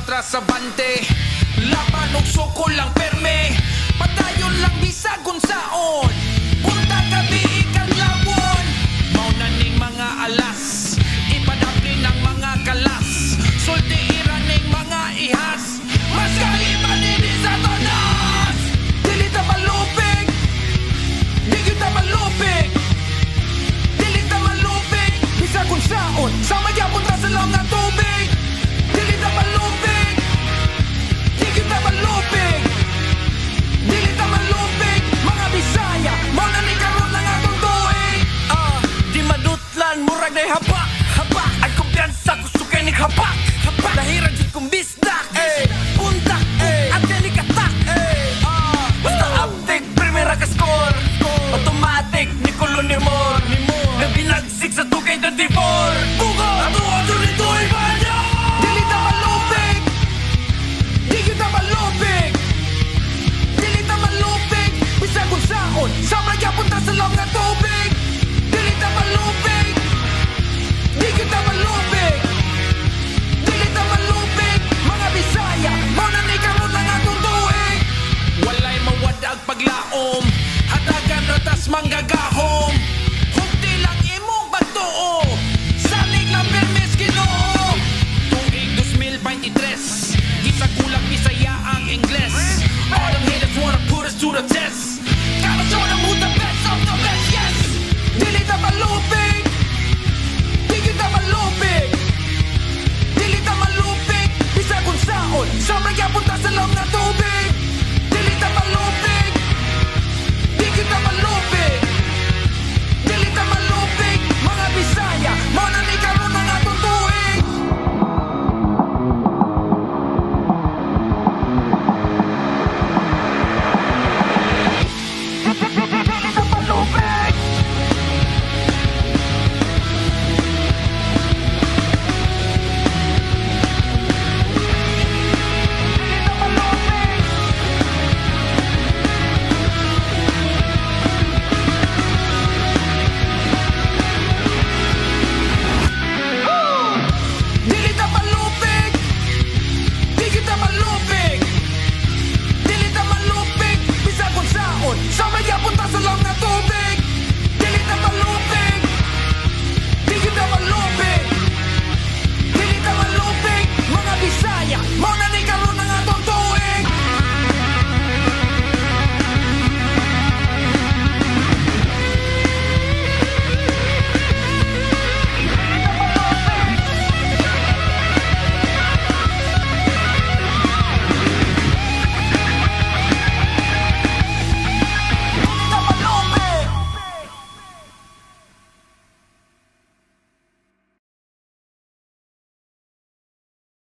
atras avante. Laban og suko lang perme. Padayon lang bisag kung saon. Punta gabi ikanlawon. Mauna ning mga alas. Ipadapli ng mga kalas. Sultiiran ning mga ihas. Mas kaiba nini sa tonas. Dili ta malupig. Di kita malupig. Dili ta malupig. Bisag kung saon. Sama yapon ta sa lang nga tubig. Dili ta malupig. Di kita malupig. Dili ta malupig. Mga Bisaya, mauna ni karon lang atong tuig. Di madutlan, murag na'y habak. Habak, ang kumpiyansa ko sukay ni habak. Habak, lahiran dyan kong bisdak. Puntak, at yan ikatak. Basta uptick, primera ka score. Automatic, ni Kolonimor. Nabinagsik sa 2K24. Bugo, tuwa duli tuwi ba niya? Dili ta malupig. Di kita malupig. Dili ta malupig. Bisag kung saon. Sama yapon ta sa lang nga tubig. Dili ta malupig. Di kita malupig. Dili ta malupig. Mga Bisaya, mauna ni karon lang atong tuig. Walay mawadag paglaom. Hatagan ratas manggaga.